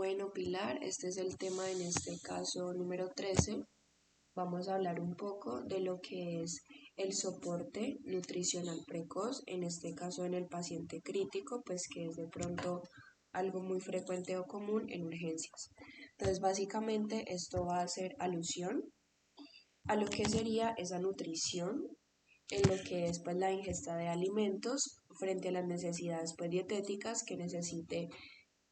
Bueno, Pilar, este es el tema en este caso número 13. Vamos a hablar un poco de lo que es el soporte nutricional precoz, en este caso en el paciente crítico, pues que es de pronto algo muy frecuente o común en urgencias. Entonces, básicamente esto va a hacer alusión a lo que sería esa nutrición en lo que es pues, la ingesta de alimentos frente a las necesidades pues, dietéticas que necesite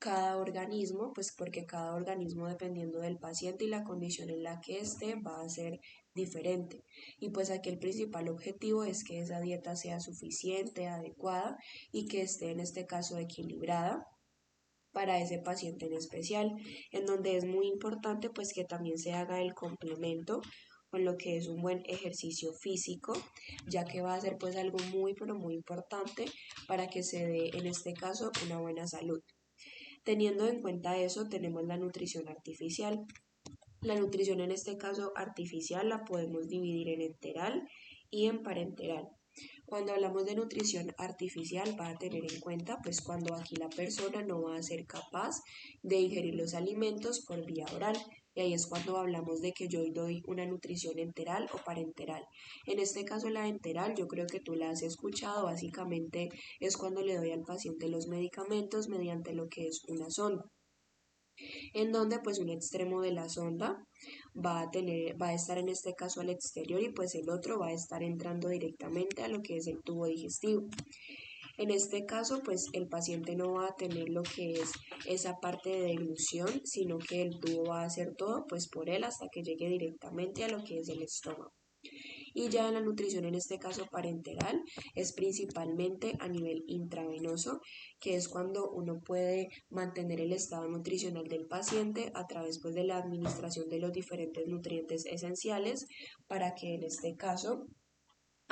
cada organismo, pues porque cada organismo dependiendo del paciente y la condición en la que esté va a ser diferente. Y pues aquí el principal objetivo es que esa dieta sea suficiente, adecuada y que esté en este caso equilibrada para ese paciente en especial, en donde es muy importante pues que también se haga el complemento con lo que es un buen ejercicio físico, ya que va a ser pues algo muy pero muy importante para que se dé en este caso una buena salud. Teniendo en cuenta eso, tenemos la nutrición artificial. La nutrición en este caso artificial la podemos dividir en enteral y en parenteral. Cuando hablamos de nutrición artificial va a tener en cuenta pues cuando aquí la persona no va a ser capaz de ingerir los alimentos por vía oral, y ahí es cuando hablamos de que yo doy una nutrición enteral o parenteral. En este caso la enteral yo creo que tú la has escuchado, básicamente es cuando le doy al paciente los medicamentos mediante lo que es una sonda, en donde pues un extremo de la sonda va a estar en este caso al exterior y pues el otro va a estar entrando directamente a lo que es el tubo digestivo. En este caso, pues el paciente no va a tener lo que es esa parte de deglución, sino que el tubo va a hacer todo pues por él hasta que llegue directamente a lo que es el estómago. Y ya en la nutrición, en este caso parenteral, es principalmente a nivel intravenoso, que es cuando uno puede mantener el estado nutricional del paciente a través pues, de la administración de los diferentes nutrientes esenciales, para que en este caso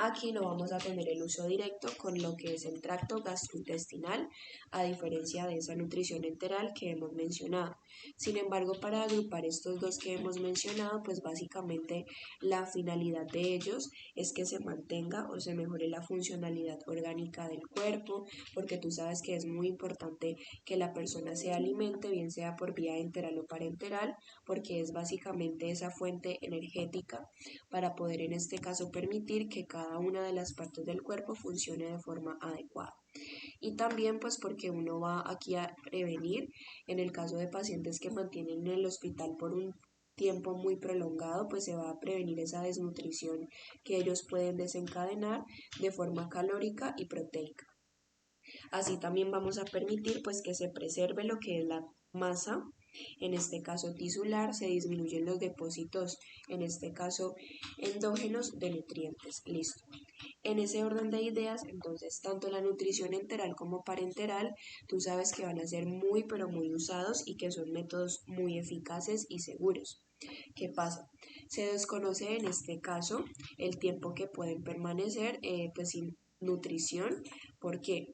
aquí no vamos a tener el uso directo con lo que es el tracto gastrointestinal, a diferencia de esa nutrición enteral que hemos mencionado. Sin embargo, para agrupar estos dos que hemos mencionado, pues básicamente la finalidad de ellos es que se mantenga o se mejore la funcionalidad orgánica del cuerpo, porque tú sabes que es muy importante que la persona se alimente, bien sea por vía enteral o parenteral, porque es básicamente esa fuente energética para poder en este caso permitir que cada una de las partes del cuerpo funcione de forma adecuada. Y también pues porque uno va aquí a prevenir en el caso de pacientes que mantienen en el hospital por un tiempo muy prolongado, pues se va a prevenir esa desnutrición que ellos pueden desencadenar de forma calórica y proteica. Así también vamos a permitir pues que se preserve lo que es la masa, en este caso tisular, se disminuyen los depósitos, en este caso endógenos de nutrientes. Listo. En ese orden de ideas, entonces, tanto la nutrición enteral como parenteral, tú sabes que van a ser muy pero muy usados y que son métodos muy eficaces y seguros. ¿Qué pasa? Se desconoce en este caso el tiempo que pueden permanecer pues sin nutrición. ¿Por qué?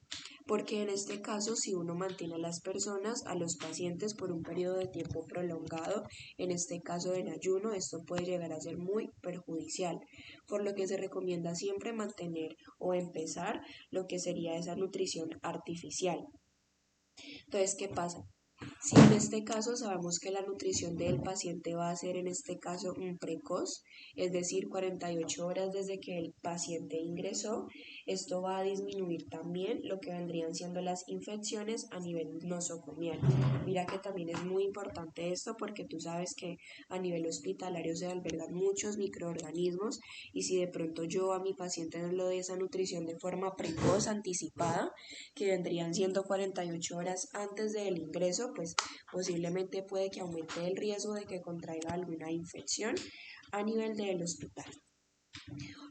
Porque en este caso, si uno mantiene a las personas, a los pacientes por un periodo de tiempo prolongado, en este caso en ayuno, esto puede llegar a ser muy perjudicial, por lo que se recomienda siempre mantener o empezar lo que sería esa nutrición artificial. Entonces, ¿qué pasa? Si en este caso sabemos que la nutrición del paciente va a ser en este caso un precoz, es decir, 48 horas desde que el paciente ingresó, esto va a disminuir también lo que vendrían siendo las infecciones a nivel nosocomial. Mira que también es muy importante esto porque tú sabes que a nivel hospitalario se albergan muchos microorganismos, y si de pronto yo a mi paciente no le doy esa nutrición de forma precoz, anticipada, que vendrían siendo 48 horas antes del ingreso, pues posiblemente puede que aumente el riesgo de que contraiga alguna infección a nivel del hospital.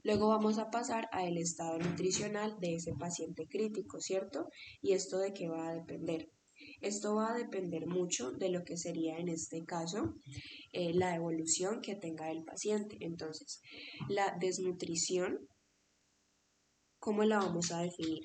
Luego vamos a pasar al estado nutricional de ese paciente crítico, ¿cierto? ¿Y esto de qué va a depender? Esto va a depender mucho de lo que sería en este caso la evolución que tenga el paciente. Entonces, la desnutrición, ¿cómo la vamos a definir?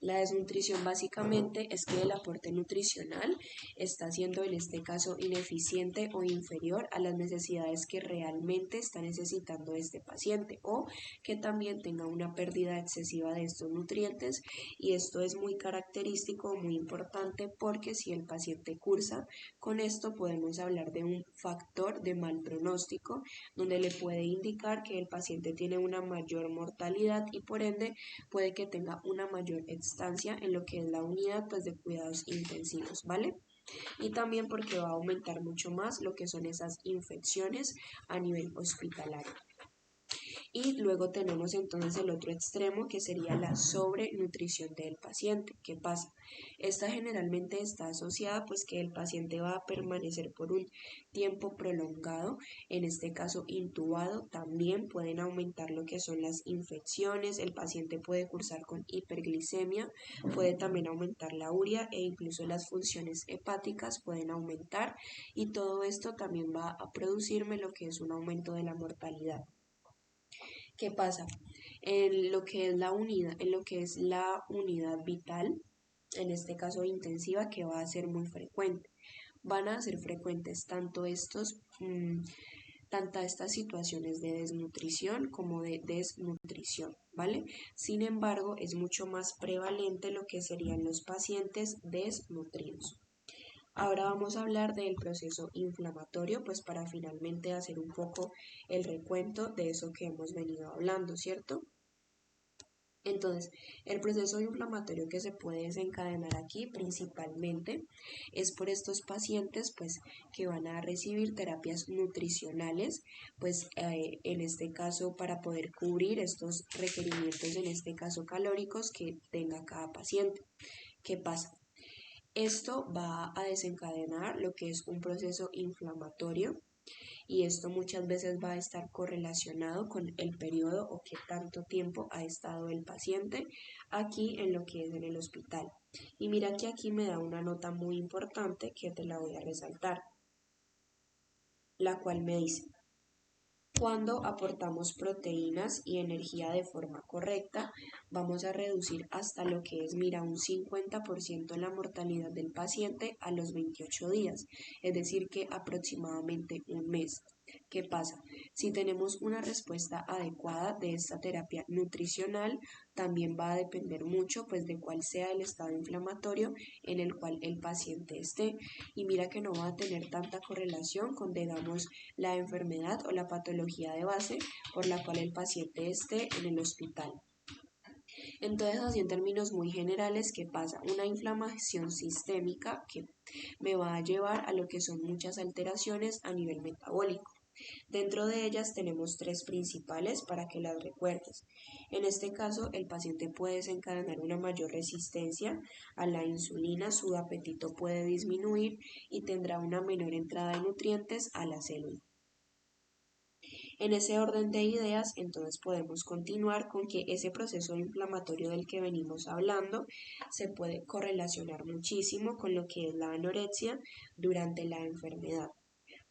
La desnutrición básicamente es que el aporte nutricional está siendo en este caso ineficiente o inferior a las necesidades que realmente está necesitando este paciente o que también tenga una pérdida excesiva de estos nutrientes, y esto es muy característico, muy importante, porque si el paciente cursa con esto podemos hablar de un factor de mal pronóstico donde le puede indicar que el paciente tiene una mayor mortalidad y por ende puede que tenga una mayor estancia en lo que es la unidad pues de cuidados intensivos, ¿vale? Y también porque va a aumentar mucho más lo que son esas infecciones a nivel hospitalario. Y luego tenemos entonces el otro extremo que sería la sobrenutrición del paciente. ¿Qué pasa? Esta generalmente está asociada pues que el paciente va a permanecer por un tiempo prolongado, en este caso intubado. También pueden aumentar lo que son las infecciones, el paciente puede cursar con hiperglicemia, puede también aumentar la urea e incluso las funciones hepáticas pueden aumentar, y todo esto también va a producirme lo que es un aumento de la mortalidad. ¿Qué pasa? En lo que es la unidad vital, en este caso intensiva, que va a ser muy frecuente. Van a ser frecuentes tantas estas situaciones de desnutrición como de desnutrición, ¿vale? Sin embargo, es mucho más prevalente lo que serían los pacientes desnutridos. Ahora vamos a hablar del proceso inflamatorio, pues para finalmente hacer un poco el recuento de eso que hemos venido hablando, ¿cierto? Entonces, el proceso inflamatorio que se puede desencadenar aquí principalmente es por estos pacientes pues que van a recibir terapias nutricionales, pues en este caso para poder cubrir estos requerimientos, en este caso calóricos, que tenga cada paciente. ¿Qué pasa? Esto va a desencadenar lo que es un proceso inflamatorio, y esto muchas veces va a estar correlacionado con el periodo o qué tanto tiempo ha estado el paciente aquí en lo que es en el hospital. Y mira que aquí me da una nota muy importante que te la voy a resaltar, la cual me dice: cuando aportamos proteínas y energía de forma correcta, vamos a reducir hasta lo que es, mira, un 50% la mortalidad del paciente a los 28 días, es decir, que aproximadamente un mes. ¿Qué pasa? Si tenemos una respuesta adecuada de esta terapia nutricional, también va a depender mucho pues de cuál sea el estado inflamatorio en el cual el paciente esté. Y mira que no va a tener tanta correlación con, digamos, la enfermedad o la patología de base por la cual el paciente esté en el hospital. Entonces, así en términos muy generales, ¿qué pasa? Una inflamación sistémica que me va a llevar a lo que son muchas alteraciones a nivel metabólico. Dentro de ellas tenemos tres principales para que las recuerdes. En este caso, el paciente puede desencadenar una mayor resistencia a la insulina, su apetito puede disminuir y tendrá una menor entrada de nutrientes a la célula. En ese orden de ideas, entonces podemos continuar con que ese proceso inflamatorio del que venimos hablando se puede correlacionar muchísimo con lo que es la anorexia durante la enfermedad,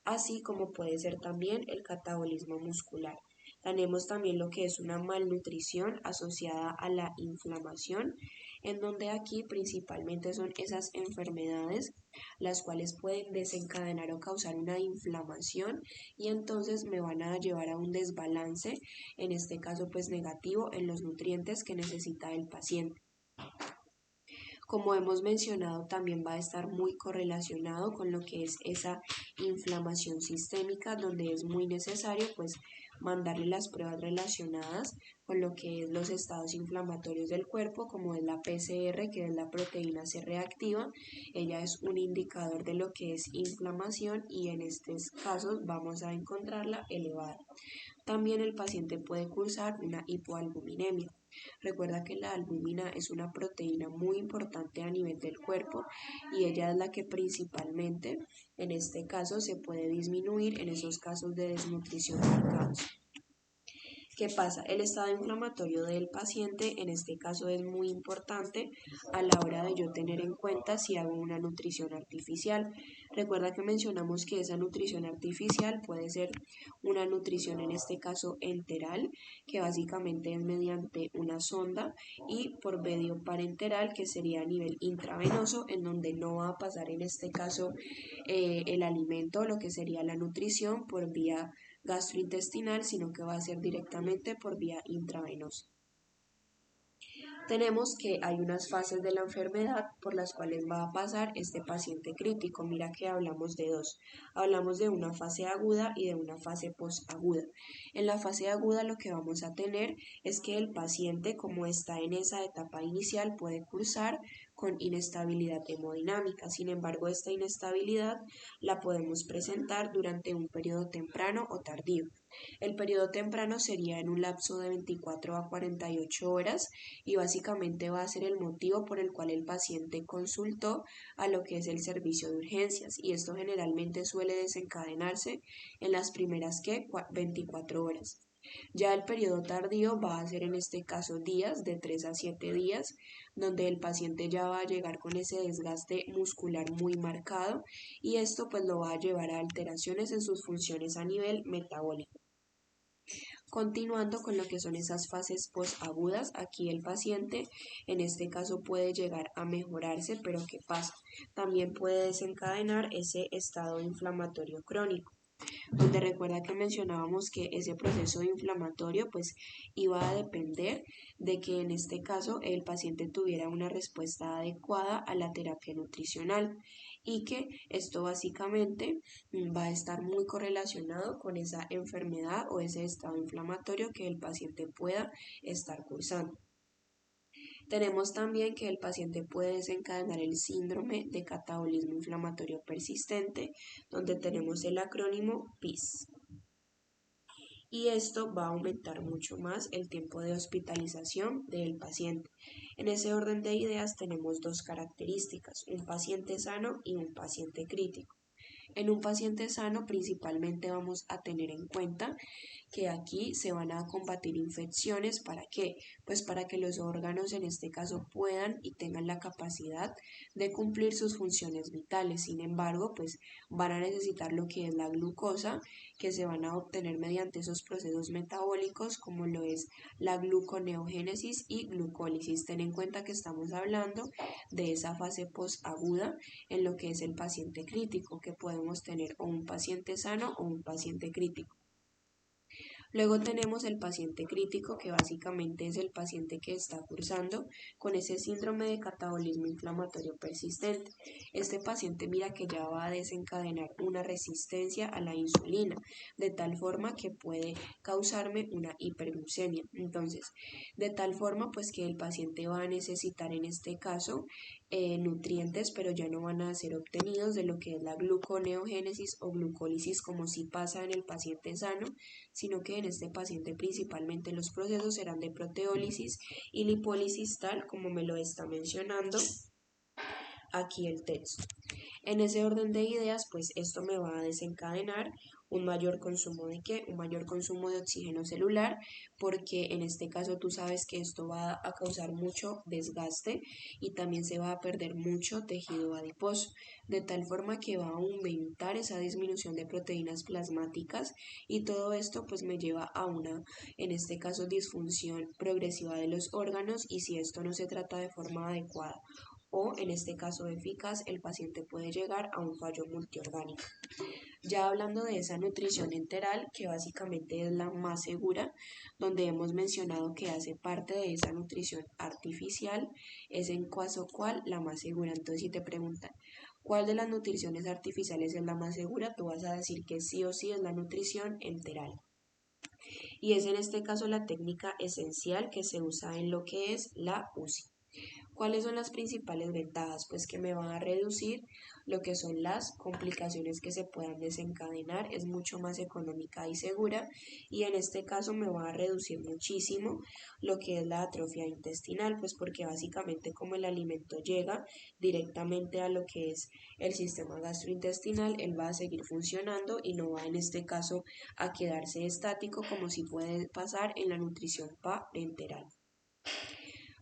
así como puede ser también el catabolismo muscular. Tenemos también lo que es una malnutrición asociada a la inflamación, en donde aquí principalmente son esas enfermedades las cuales pueden desencadenar o causar una inflamación, y entonces me van a llevar a un desbalance, en este caso pues negativo, en los nutrientes que necesita el paciente. Como hemos mencionado, también va a estar muy correlacionado con lo que es esa inflamación sistémica, donde es muy necesario pues mandarle las pruebas relacionadas con lo que es los estados inflamatorios del cuerpo, como es la PCR, que es la proteína C reactiva. Ella es un indicador de lo que es inflamación y en estos casos vamos a encontrarla elevada. También el paciente puede cursar una hipoalbuminemia. Recuerda que la albúmina es una proteína muy importante a nivel del cuerpo y ella es la que principalmente en este caso se puede disminuir en esos casos de desnutrición marcados. ¿Qué pasa? El estado inflamatorio del paciente en este caso es muy importante a la hora de yo tener en cuenta si hago una nutrición artificial. Recuerda que mencionamos que esa nutrición artificial puede ser una nutrición en este caso enteral, que básicamente es mediante una sonda, y por medio parenteral, que sería a nivel intravenoso, en donde no va a pasar en este caso el alimento, lo que sería la nutrición, por vía gastrointestinal, sino que va a ser directamente por vía intravenosa. Tenemos que hay unas fases de la enfermedad por las cuales va a pasar este paciente crítico. Mira que hablamos de dos. Hablamos de una fase aguda y de una fase posaguda. En la fase aguda lo que vamos a tener es que el paciente, como está en esa etapa inicial, puede cursar con inestabilidad hemodinámica. Sin embargo, esta inestabilidad la podemos presentar durante un periodo temprano o tardío. El periodo temprano sería en un lapso de 24 a 48 horas y básicamente va a ser el motivo por el cual el paciente consultó a lo que es el servicio de urgencias, y esto generalmente suele desencadenarse en las primeras 24 horas. Ya el periodo tardío va a ser en este caso días, de 3 a 7 días, donde el paciente ya va a llegar con ese desgaste muscular muy marcado, y esto pues lo va a llevar a alteraciones en sus funciones a nivel metabólico. Continuando con lo que son esas fases posagudas, aquí el paciente en este caso puede llegar a mejorarse, pero ¿qué pasa? También puede desencadenar ese estado inflamatorio crónico, donde recuerda que mencionábamos que ese proceso inflamatorio pues iba a depender de que en este caso el paciente tuviera una respuesta adecuada a la terapia nutricional, y que esto básicamente va a estar muy correlacionado con esa enfermedad o ese estado inflamatorio que el paciente pueda estar cursando. Tenemos también que el paciente puede desencadenar el síndrome de catabolismo inflamatorio persistente, donde tenemos el acrónimo PIS. Y esto va a aumentar mucho más el tiempo de hospitalización del paciente. En ese orden de ideas tenemos dos características: un paciente sano y un paciente crítico. En un paciente sano principalmente vamos a tener en cuenta que aquí se van a combatir infecciones. ¿Para qué? Pues para que los órganos en este caso puedan y tengan la capacidad de cumplir sus funciones vitales. Sin embargo, pues van a necesitar lo que es la glucosa, que se van a obtener mediante esos procesos metabólicos como lo es la gluconeogénesis y glucólisis. Ten en cuenta que estamos hablando de esa fase posaguda en lo que es el paciente crítico, que podemos tener o un paciente sano o un paciente crítico. Luego tenemos el paciente crítico, que básicamente es el paciente que está cursando con ese síndrome de catabolismo inflamatorio persistente. Este paciente mira que ya va a desencadenar una resistencia a la insulina, de tal forma que puede causarme una hiperglucemia. Entonces, de tal forma pues que el paciente va a necesitar en este caso nutrientes, pero ya no van a ser obtenidos de lo que es la gluconeogénesis o glucólisis como si pasa en el paciente sano, sino que en este paciente principalmente los procesos serán de proteólisis y lipólisis, tal como me lo está mencionando aquí el texto. En ese orden de ideas, pues esto me va a desencadenar un mayor consumo de ¿qué? Un mayor consumo de oxígeno celular, porque en este caso tú sabes que esto va a causar mucho desgaste y también se va a perder mucho tejido adiposo, de tal forma que va a aumentar esa disminución de proteínas plasmáticas, y todo esto pues me lleva a una, en este caso, disfunción progresiva de los órganos, y si esto no se trata de forma adecuada o en este caso eficaz, el paciente puede llegar a un fallo multiorgánico. Ya hablando de esa nutrición enteral, que básicamente es la más segura, donde hemos mencionado que hace parte de esa nutrición artificial, es en caso cual la más segura. Entonces, si te preguntan cuál de las nutriciones artificiales es la más segura, tú vas a decir que sí o sí es la nutrición enteral. Y es en este caso la técnica esencial que se usa en lo que es la UCI. ¿Cuáles son las principales ventajas? Pues que me van a reducir lo que son las complicaciones que se puedan desencadenar, es mucho más económica y segura, y en este caso me va a reducir muchísimo lo que es la atrofia intestinal, pues porque básicamente como el alimento llega directamente a lo que es el sistema gastrointestinal, él va a seguir funcionando y no va en este caso a quedarse estático como si puede pasar en la nutrición parenteral.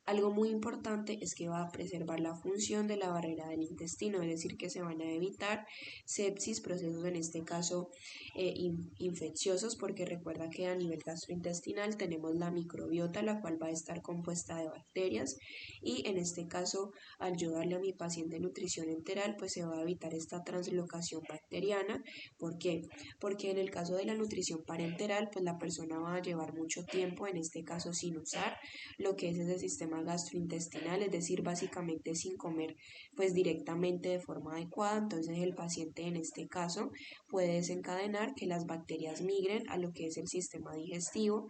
Algo muy importante es que va a preservar la función de la barrera del intestino, es decir, que se van a evitar sepsis, procesos en este caso infecciosos, porque recuerda que a nivel gastrointestinal tenemos la microbiota, la cual va a estar compuesta de bacterias, y en este caso, al yo darle a mi paciente nutrición enteral, pues se va a evitar esta translocación bacteriana. ¿Por qué? Porque en el caso de la nutrición parenteral, pues la persona va a llevar mucho tiempo, en este caso sin usar lo que es ese sistema gastrointestinal, es decir, básicamente sin comer pues directamente de forma adecuada, entonces el paciente en este caso puede desencadenar que las bacterias migren a lo que es el sistema digestivo,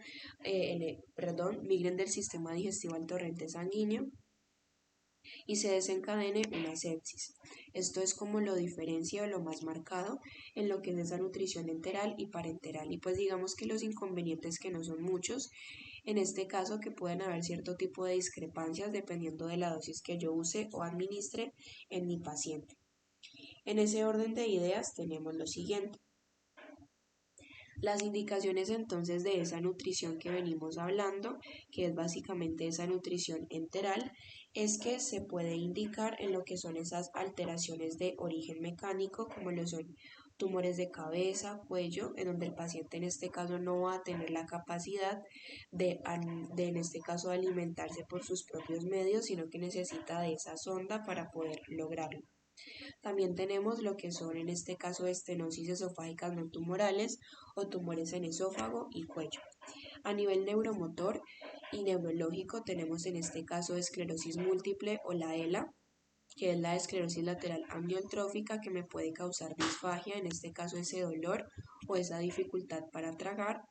migren del sistema digestivo al torrente sanguíneo y se desencadene una sepsis. Esto es como lo diferencia o lo más marcado en lo que es esa nutrición enteral y parenteral. Y pues digamos que los inconvenientes, que no son muchos, en este caso que pueden haber cierto tipo de discrepancias dependiendo de la dosis que yo use o administre en mi paciente. En ese orden de ideas tenemos lo siguiente. Las indicaciones entonces de esa nutrición que venimos hablando, que es básicamente esa nutrición enteral, es que se puede indicar en lo que son esas alteraciones de origen mecánico, como lo son tumores de cabeza, cuello, en donde el paciente en este caso no va a tener la capacidad de en este caso alimentarse por sus propios medios, sino que necesita de esa sonda para poder lograrlo. También tenemos lo que son en este caso estenosis esofágicas no tumorales o tumores en esófago y cuello. A nivel neuromotor y neurológico tenemos en este caso esclerosis múltiple o la ELA, que es la esclerosis lateral amiotrófica, que me puede causar disfagia, en este caso ese dolor o esa dificultad para tragar.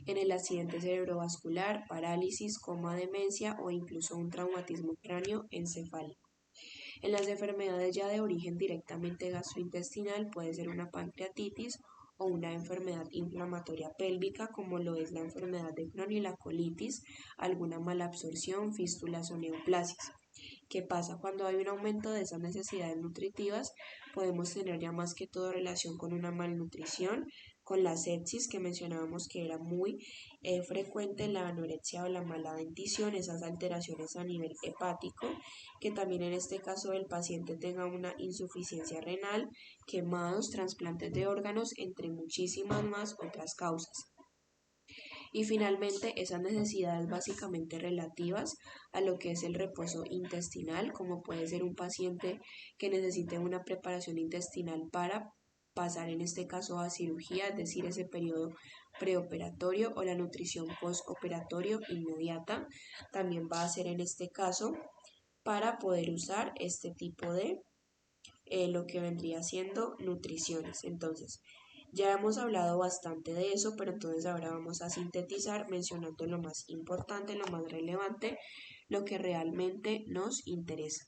En el accidente cerebrovascular, parálisis, coma, demencia o incluso un traumatismo cráneoencefálico. En las enfermedades ya de origen directamente gastrointestinal puede ser una pancreatitis o una enfermedad inflamatoria pélvica, como lo es la enfermedad de Crohn y la colitis, alguna malabsorción, fístulas o neoplasias. ¿Qué pasa? Cuando hay un aumento de esas necesidades nutritivas, podemos tener ya más que todo relación con una malnutrición, con la sepsis que mencionábamos que era muy frecuente, la anorexia o la mala dentición, esas alteraciones a nivel hepático, que también en este caso el paciente tenga una insuficiencia renal, quemados, trasplantes de órganos, entre muchísimas más otras causas. Y finalmente esas necesidades básicamente relativas a lo que es el reposo intestinal, como puede ser un paciente que necesite una preparación intestinal para pasar en este caso a cirugía, es decir, ese periodo preoperatorio, o la nutrición postoperatorio inmediata, también va a ser en este caso para poder usar este tipo de lo que vendría siendo nutriciones. Entonces, ya hemos hablado bastante de eso, pero entonces ahora vamos a sintetizar mencionando lo más importante, lo más relevante, lo que realmente nos interesa.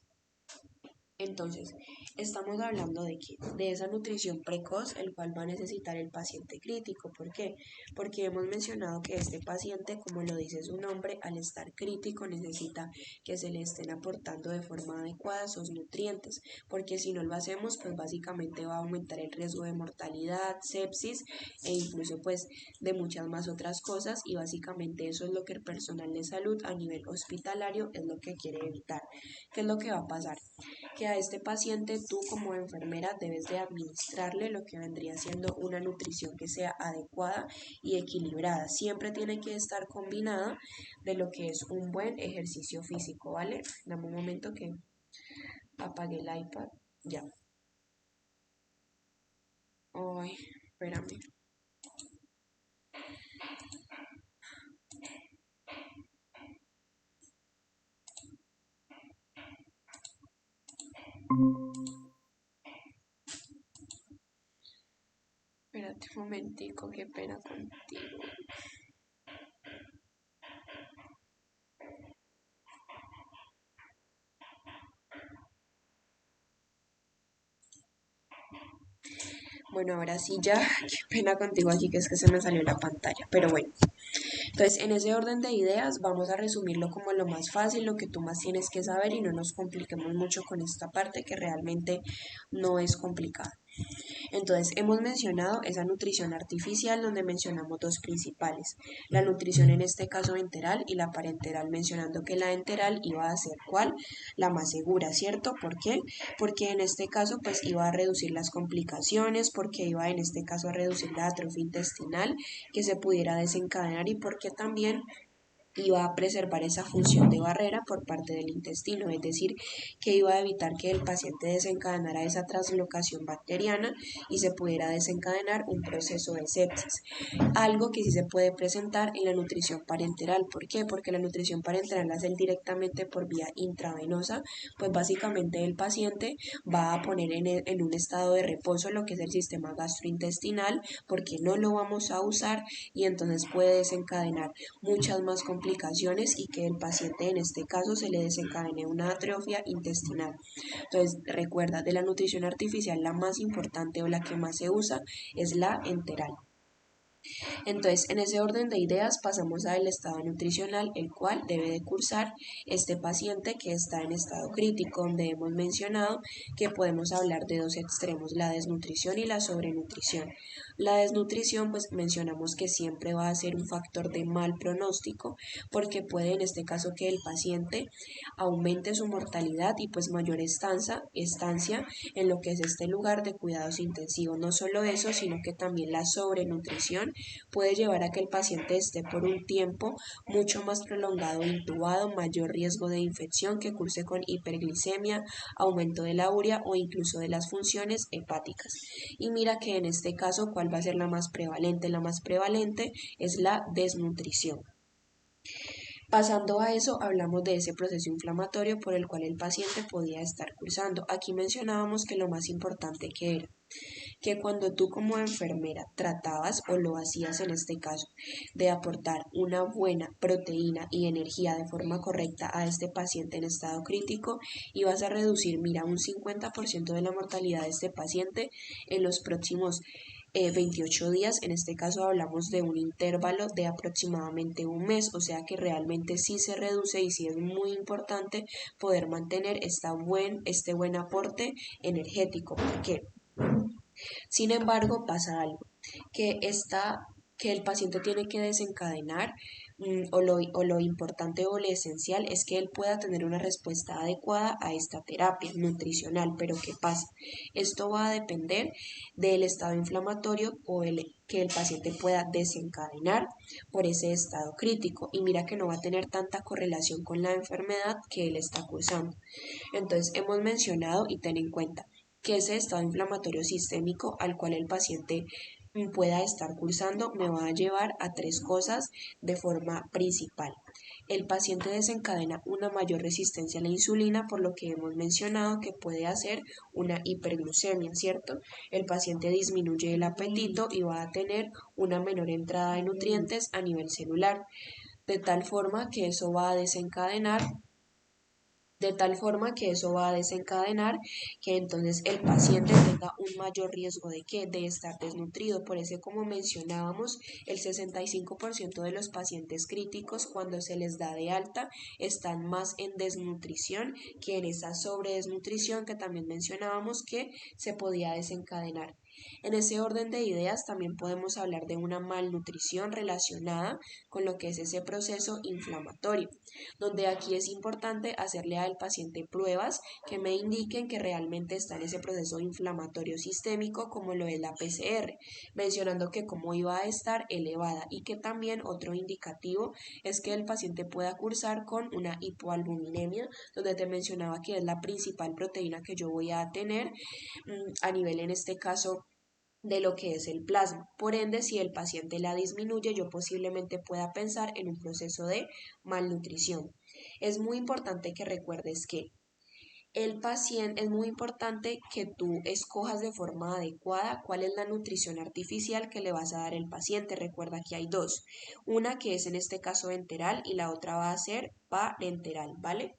Entonces, estamos hablando de qué? De esa nutrición precoz, el cual va a necesitar el paciente crítico. ¿Por qué? Porque hemos mencionado que este paciente, como lo dice su nombre, al estar crítico necesita que se le estén aportando de forma adecuada esos nutrientes, porque si no lo hacemos, pues básicamente va a aumentar el riesgo de mortalidad, sepsis e incluso pues de muchas más otras cosas, y básicamente eso es lo que el personal de salud a nivel hospitalario es lo que quiere evitar. ¿Qué es lo que va a pasar? Que a este paciente tú como enfermera debes de administrarle lo que vendría siendo una nutrición que sea adecuada y equilibrada. Siempre tiene que estar combinada de lo que es un buen ejercicio físico, ¿vale? Dame un momento que apague el iPad. Ya. Ay, espérame. Espérate un momentico, qué pena contigo. Bueno, ahora sí ya, qué pena contigo aquí que es que se me salió la pantalla, pero bueno. Entonces, en ese orden de ideas, vamos a resumirlo como lo más fácil, lo que tú más tienes que saber y no nos compliquemos mucho con esta parte que realmente no es complicada. Entonces, hemos mencionado esa nutrición artificial donde mencionamos dos principales, la nutrición en este caso enteral y la parenteral, mencionando que la enteral iba a ser ¿cuál? La más segura, ¿cierto? ¿Por qué? Porque en este caso pues iba a reducir las complicaciones, porque iba en este caso a reducir la atrofia intestinal que se pudiera desencadenar y porque también iba a preservar esa función de barrera por parte del intestino, es decir, que iba a evitar que el paciente desencadenara esa translocación bacteriana y se pudiera desencadenar un proceso de sepsis. Algo que sí se puede presentar en la nutrición parenteral. ¿Por qué? Porque la nutrición parenteral la hacen directamente por vía intravenosa, pues básicamente el paciente va a poner en un estado de reposo lo que es el sistema gastrointestinal porque no lo vamos a usar y entonces puede desencadenar muchas más complicaciones y que el paciente en este caso se le desencadene una atrofia intestinal. Entonces recuerda, de la nutrición artificial la más importante o la que más se usa es la enteral. Entonces, en ese orden de ideas pasamos al estado nutricional, el cual debe de cursar este paciente que está en estado crítico, donde hemos mencionado que podemos hablar de dos extremos, la desnutrición y la sobrenutrición. La desnutrición, pues mencionamos que siempre va a ser un factor de mal pronóstico, porque puede en este caso que el paciente aumente su mortalidad y pues mayor estancia en lo que es este lugar de cuidados intensivos. No solo eso, sino que también la sobrenutrición puede llevar a que el paciente esté por un tiempo mucho más prolongado intubado, mayor riesgo de infección que curse con hiperglicemia, aumento de la urea o incluso de las funciones hepáticas. Y mira que en este caso, ¿cuál va a ser la más prevalente? La más prevalente es la desnutrición. Pasando a eso, hablamos de ese proceso inflamatorio por el cual el paciente podía estar cursando. Aquí mencionábamos que lo más importante que era que cuando tú como enfermera tratabas o lo hacías en este caso de aportar una buena proteína y energía de forma correcta a este paciente en estado crítico, ibas a reducir, mira, un 50% de la mortalidad de este paciente en los próximos 28 días. En este caso hablamos de un intervalo de aproximadamente un mes, o sea que realmente sí se reduce y sí es muy importante poder mantener este buen aporte energético. ¿Por qué? Sin embargo, pasa algo, que que el paciente tiene que desencadenar o lo importante o lo esencial es que él pueda tener una respuesta adecuada a esta terapia nutricional. Pero ¿qué pasa? Esto va a depender del estado inflamatorio que el paciente pueda desencadenar por ese estado crítico. Y mira que no va a tener tanta correlación con la enfermedad que él está cursando. Entonces, hemos mencionado y ten en cuenta que ese estado inflamatorio sistémico al cual el paciente pueda estar cursando me va a llevar a tres cosas de forma principal. El paciente desencadena una mayor resistencia a la insulina, por lo que hemos mencionado que puede hacer una hiperglucemia, ¿cierto? El paciente disminuye el apetito y va a tener una menor entrada de nutrientes a nivel celular, de tal forma que eso va a desencadenar que entonces el paciente tenga un mayor riesgo de que de estar desnutrido. Por eso, como mencionábamos, el 65% de los pacientes críticos cuando se les da de alta están más en desnutrición que en esa sobredesnutrición que también mencionábamos que se podía desencadenar. En ese orden de ideas también podemos hablar de una malnutrición relacionada con lo que es ese proceso inflamatorio, donde aquí es importante hacerle al paciente pruebas que me indiquen que realmente está en ese proceso inflamatorio sistémico, como lo es la PCR, mencionando que como iba a estar elevada y que también otro indicativo es que el paciente pueda cursar con una hipoalbuminemia, donde te mencionaba que es la principal proteína que yo voy a tener a nivel en este caso de lo que es el plasma. Por ende, si el paciente la disminuye, yo posiblemente pueda pensar en un proceso de malnutrición. Es muy importante que recuerdes que es muy importante que tú escojas de forma adecuada cuál es la nutrición artificial que le vas a dar al paciente. Recuerda que hay dos, una que es en este caso enteral y la otra va a ser parenteral, ¿vale?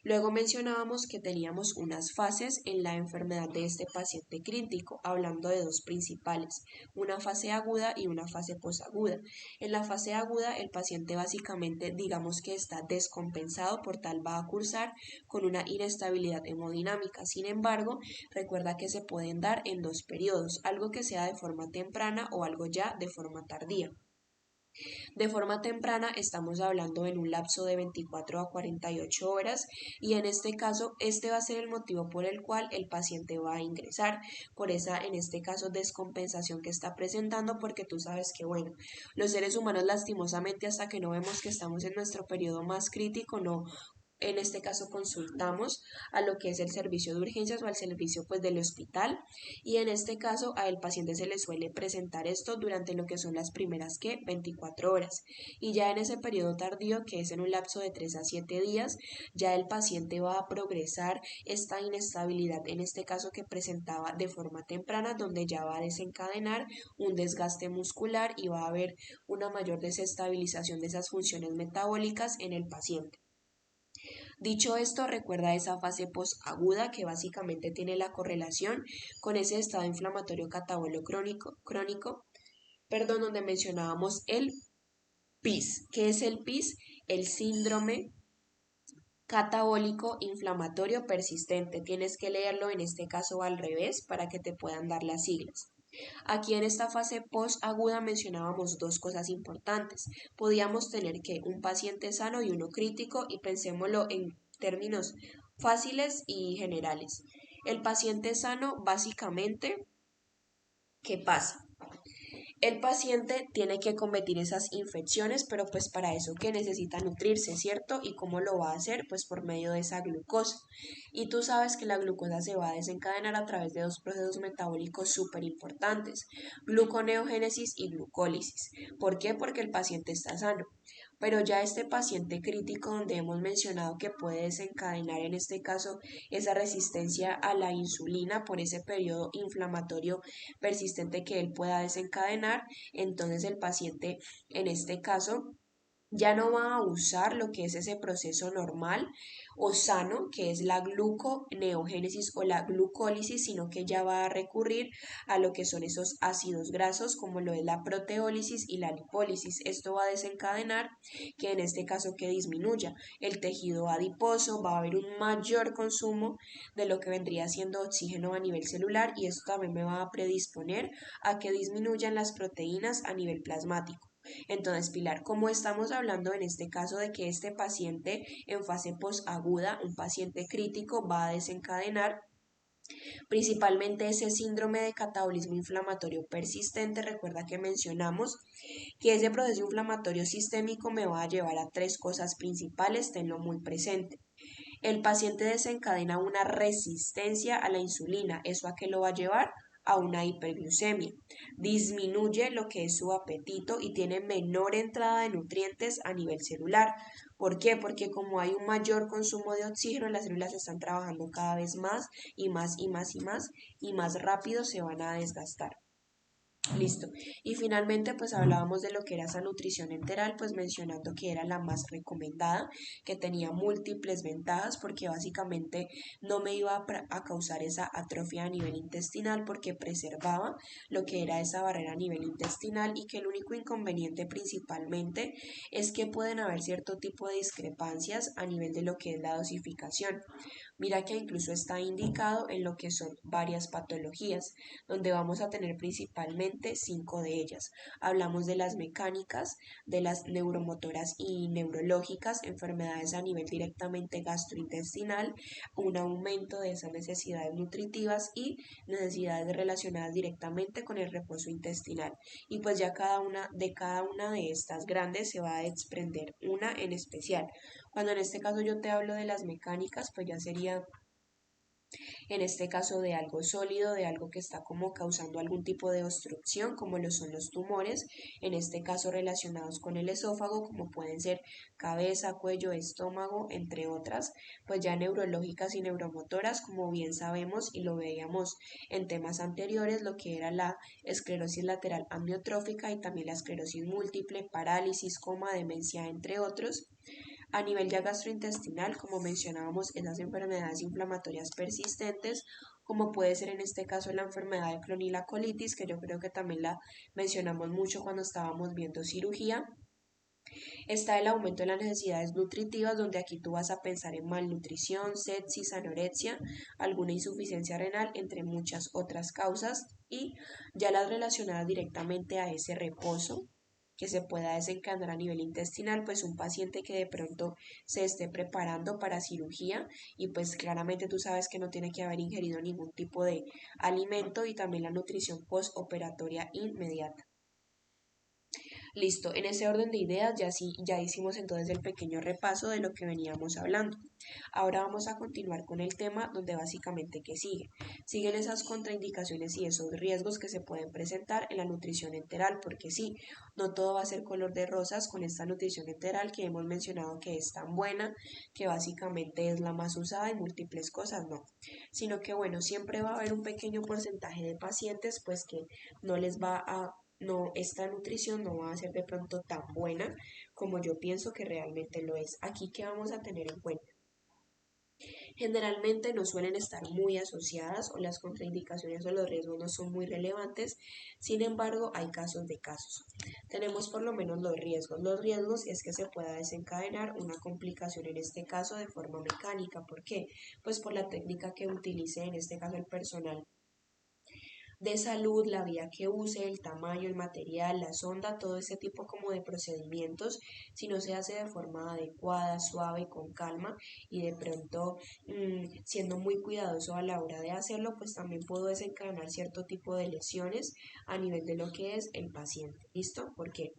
Luego mencionábamos que teníamos unas fases en la enfermedad de este paciente crítico, hablando de dos principales, una fase aguda y una fase posaguda. En la fase aguda, el paciente básicamente, digamos que está descompensado, por tal va a cursar con una inestabilidad hemodinámica. Sin embargo, recuerda que se pueden dar en dos periodos, algo que sea de forma temprana o algo ya de forma tardía. De forma temprana estamos hablando en un lapso de 24 a 48 horas y en este caso este va a ser el motivo por el cual el paciente va a ingresar por esa en este caso descompensación que está presentando, porque tú sabes que bueno, los seres humanos lastimosamente hasta que no vemos que estamos en nuestro periodo más crítico no en este caso consultamos a lo que es el servicio de urgencias o al servicio pues del hospital, y en este caso al paciente se le suele presentar esto durante lo que son las primeras 24 horas, y ya en ese periodo tardío, que es en un lapso de 3 a 7 días, ya el paciente va a progresar esta inestabilidad en este caso que presentaba de forma temprana, donde ya va a desencadenar un desgaste muscular y va a haber una mayor desestabilización de esas funciones metabólicas en el paciente. Dicho esto, recuerda esa fase posaguda que básicamente tiene la correlación con ese estado inflamatorio catabolo crónico, donde mencionábamos el PIS. ¿Qué es el PIS? El síndrome catabólico inflamatorio persistente. Tienes que leerlo en este caso al revés para que te puedan dar las siglas. Aquí en esta fase posaguda mencionábamos dos cosas importantes. Podíamos tener que un paciente sano y uno crítico, y pensémoslo en términos fáciles y generales. El paciente sano, básicamente, ¿qué pasa? El paciente tiene que combatir esas infecciones, pero pues para eso que necesita nutrirse, ¿cierto? ¿Y cómo lo va a hacer? Pues por medio de esa glucosa. Y tú sabes que la glucosa se va a desencadenar a través de dos procesos metabólicos súper importantes, gluconeogénesis y glucólisis. ¿Por qué? Porque el paciente está sano. Pero ya este paciente crítico, donde hemos mencionado que puede desencadenar en este caso esa resistencia a la insulina por ese periodo inflamatorio persistente que él pueda desencadenar, entonces el paciente en este caso ya no va a usar lo que es ese proceso normal o sano, que es la gluconeogénesis o la glucólisis, sino que ya va a recurrir a lo que son esos ácidos grasos, como lo es la proteólisis y la lipólisis. Esto va a desencadenar que en este caso que disminuya el tejido adiposo, va a haber un mayor consumo de lo que vendría siendo oxígeno a nivel celular, y esto también me va a predisponer a que disminuyan las proteínas a nivel plasmático. Entonces, Pilar, como estamos hablando en este caso de que este paciente en fase posaguda, un paciente crítico, va a desencadenar principalmente ese síndrome de catabolismo inflamatorio persistente. Recuerda que mencionamos que ese proceso inflamatorio sistémico me va a llevar a tres cosas principales, tenlo muy presente. El paciente desencadena una resistencia a la insulina. ¿Eso a qué lo va a llevar? A una hiperglucemia. Disminuye lo que es su apetito y tiene menor entrada de nutrientes a nivel celular. ¿Por qué? Porque como hay un mayor consumo de oxígeno, las células están trabajando cada vez más y más y más y más, y más rápido se van a desgastar. Listo. Y finalmente, pues hablábamos de lo que era esa nutrición enteral, pues mencionando que era la más recomendada, que tenía múltiples ventajas, porque básicamente no me iba a causar esa atrofia a nivel intestinal, porque preservaba lo que era esa barrera a nivel intestinal, y que el único inconveniente principalmente es que pueden haber cierto tipo de discrepancias a nivel de lo que es la dosificación. Mira que incluso está indicado en lo que son varias patologías, donde vamos a tener principalmente 5 de ellas. Hablamos de las mecánicas, de las neuromotoras y neurológicas, enfermedades a nivel directamente gastrointestinal, un aumento de esas necesidades nutritivas y necesidades relacionadas directamente con el reposo intestinal. Y pues ya cada una de estas grandes se va a desprender una en especial. Cuando en este caso yo te hablo de las mecánicas, pues ya sería en este caso de algo sólido, de algo que está como causando algún tipo de obstrucción, como lo son los tumores, en este caso relacionados con el esófago, como pueden ser cabeza, cuello, estómago, entre otras, pues ya neurológicas y neuromotoras, como bien sabemos y lo veíamos en temas anteriores, lo que era la esclerosis lateral amiotrófica y también la esclerosis múltiple, parálisis, coma, demencia, entre otros. A nivel ya gastrointestinal, como mencionábamos, esas enfermedades inflamatorias persistentes, como puede ser en este caso la enfermedad de Crohn y la colitis, que yo creo que también la mencionamos mucho cuando estábamos viendo cirugía. Está el aumento de las necesidades nutritivas, donde aquí tú vas a pensar en malnutrición, sepsis, anorexia, alguna insuficiencia renal, entre muchas otras causas, y ya las relacionadas directamente a ese reposo que se pueda desencadenar a nivel intestinal, pues un paciente que de pronto se esté preparando para cirugía y pues claramente tú sabes que no tiene que haber ingerido ningún tipo de alimento, y también la nutrición postoperatoria inmediata. Listo, en ese orden de ideas ya hicimos entonces el pequeño repaso de lo que veníamos hablando. Ahora vamos a continuar con el tema donde básicamente ¿qué sigue? Siguen esas contraindicaciones y esos riesgos que se pueden presentar en la nutrición enteral, porque sí, no todo va a ser color de rosas con esta nutrición enteral que hemos mencionado que es tan buena, que básicamente es la más usada y múltiples cosas, no, sino que bueno, siempre va a haber un pequeño porcentaje de pacientes pues que no les va a no, esta nutrición no va a ser de pronto tan buena como yo pienso que realmente lo es. Aquí, ¿qué vamos a tener en cuenta? Generalmente no suelen estar muy asociadas o las contraindicaciones o los riesgos no son muy relevantes, sin embargo hay casos de casos. Tenemos por lo menos los riesgos. Los riesgos es que se pueda desencadenar una complicación en este caso de forma mecánica. ¿Por qué? Pues por la técnica que utilice en este caso el personal de salud, la vía que use, el tamaño, el material, la sonda, todo ese tipo como de procedimientos, si no se hace de forma adecuada, suave y con calma y de pronto siendo muy cuidadoso a la hora de hacerlo, pues también puedo desencadenar cierto tipo de lesiones a nivel de lo que es el paciente. ¿Listo? ¿Por qué?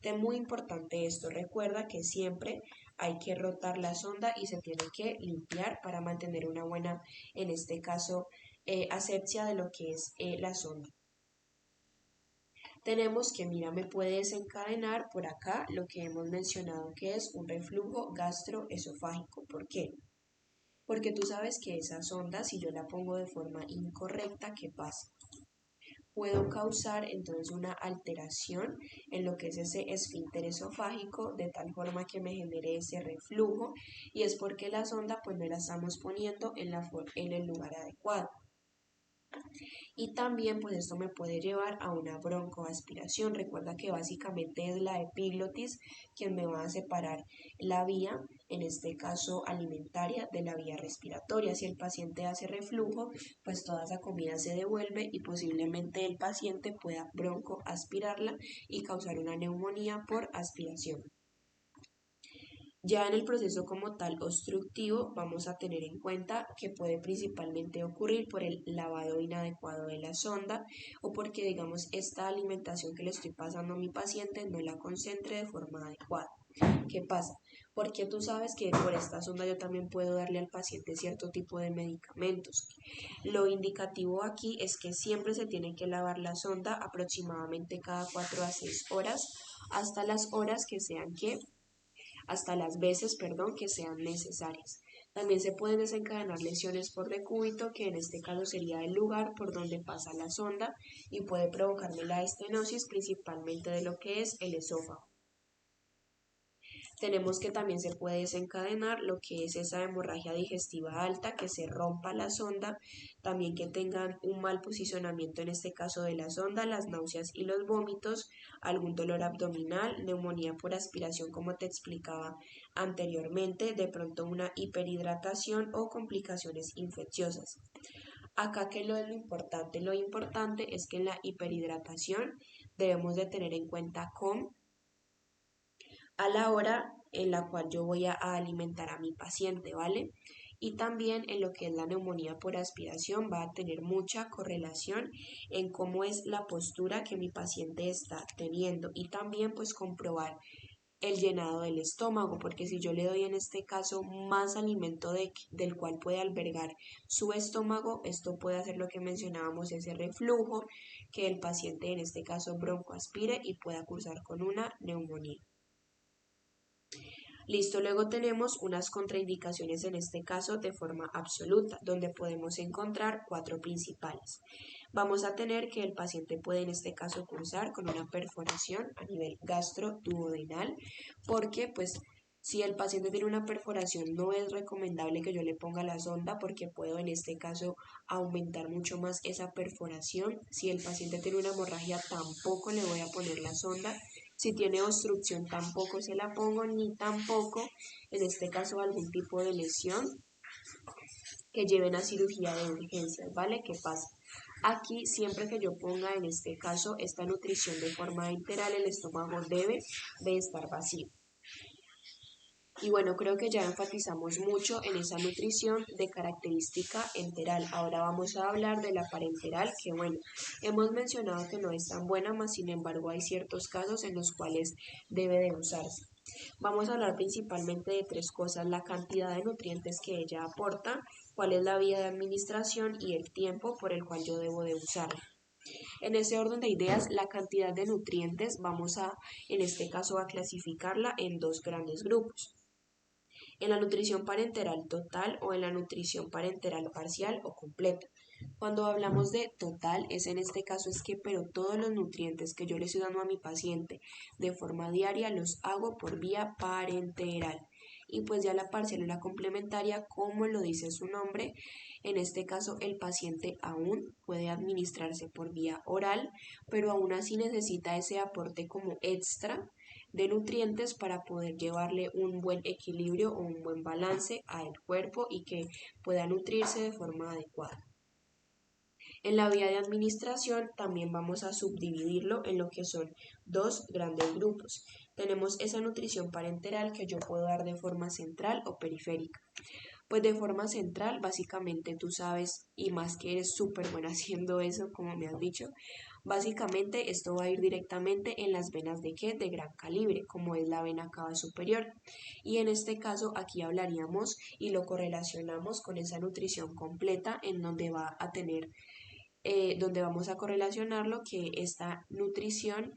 Es muy importante esto. Recuerda que siempre hay que rotar la sonda y se tiene que limpiar para mantener una buena, en este caso, asepsia de lo que es la sonda. Tenemos que, mira, me puede desencadenar por acá lo que hemos mencionado que es un reflujo gastroesofágico. ¿Por qué? Porque tú sabes que esa sonda, si yo la pongo de forma incorrecta, ¿qué pasa? Puedo causar entonces una alteración en lo que es ese esfínter esofágico de tal forma que me genere ese reflujo, y es porque la sonda pues no la estamos poniendo en el lugar adecuado. Y también pues esto me puede llevar a una broncoaspiración. Recuerda que básicamente es la epiglotis quien me va a separar la vía, en este caso alimentaria, de la vía respiratoria. Si el paciente hace reflujo, pues toda esa comida se devuelve y posiblemente el paciente pueda broncoaspirarla y causar una neumonía por aspiración. Ya en el proceso como tal obstructivo vamos a tener en cuenta que puede principalmente ocurrir por el lavado inadecuado de la sonda o porque digamos esta alimentación que le estoy pasando a mi paciente no la concentre de forma adecuada. ¿Qué pasa? Porque tú sabes que por esta sonda yo también puedo darle al paciente cierto tipo de medicamentos. Lo indicativo aquí es que siempre se tiene que lavar la sonda aproximadamente cada 4 a 6 horas hasta las horas que sean que hasta las veces, que sean necesarias. También se pueden desencadenar lesiones por decúbito, que en este caso sería el lugar por donde pasa la sonda y puede provocarme la estenosis principalmente de lo que es el esófago. Tenemos que también se puede desencadenar lo que es esa hemorragia digestiva alta, que se rompa la sonda, también que tengan un mal posicionamiento en este caso de la sonda, las náuseas y los vómitos, algún dolor abdominal, neumonía por aspiración como te explicaba anteriormente, de pronto una hiperhidratación o complicaciones infecciosas. Acá que lo importante es que en la hiperhidratación debemos de tener en cuenta a la hora en la cual yo voy a alimentar a mi paciente, ¿vale? Y también en lo que es la neumonía por aspiración va a tener mucha correlación en cómo es la postura que mi paciente está teniendo y también pues comprobar el llenado del estómago, porque si yo le doy en este caso más alimento del cual puede albergar su estómago, esto puede hacer lo que mencionábamos, ese reflujo, que el paciente en este caso broncoaspire y pueda cursar con una neumonía. Listo, luego tenemos unas contraindicaciones en este caso de forma absoluta, donde podemos encontrar 4 principales. Vamos a tener que el paciente puede en este caso cursar con una perforación a nivel gastroduodenal, porque pues Si el paciente tiene una perforación, no es recomendable que yo le ponga la sonda porque puedo en este caso aumentar mucho más esa perforación. Si el paciente tiene una hemorragia, tampoco le voy a poner la sonda. Si tiene obstrucción, tampoco se la pongo, ni tampoco en este caso algún tipo de lesión que lleven a cirugía de urgencias, ¿vale? ¿Qué pasa? Aquí, siempre que yo ponga en este caso esta nutrición de forma enteral, el estómago debe de estar vacío. Y bueno, creo que ya enfatizamos mucho en esa nutrición de característica enteral. Ahora vamos a hablar de la parenteral, que bueno, hemos mencionado que no es tan buena, mas sin embargo hay ciertos casos en los cuales debe de usarse. Vamos a hablar principalmente de tres cosas: la cantidad de nutrientes que ella aporta, cuál es la vía de administración y el tiempo por el cual yo debo de usarla. En ese orden de ideas, la cantidad de nutrientes vamos a, en este caso, a clasificarla en dos grandes grupos: en la nutrición parenteral total o en la nutrición parenteral parcial o completa. Cuando hablamos de total, es en este caso es que, pero todos los nutrientes que yo le estoy dando a mi paciente de forma diaria los hago por vía parenteral. Y pues ya la parcial y la complementaria, como lo dice su nombre, en este caso el paciente aún puede administrarse por vía oral, pero aún así necesita ese aporte como extra de nutrientes para poder llevarle un buen equilibrio o un buen balance al cuerpo y que pueda nutrirse de forma adecuada. En la vía de administración también vamos a subdividirlo en lo que son dos grandes grupos. Tenemos esa nutrición parenteral que yo puedo dar de forma central o periférica. Pues de forma central, básicamente tú sabes, y más que eres súper buena haciendo eso, como me has dicho, básicamente esto va a ir directamente en las venas de ¿qué? De gran calibre, como es la vena cava superior. Y en este caso aquí hablaríamos y lo correlacionamos con esa nutrición completa en donde va a tener, donde vamos a correlacionarlo que esta nutrición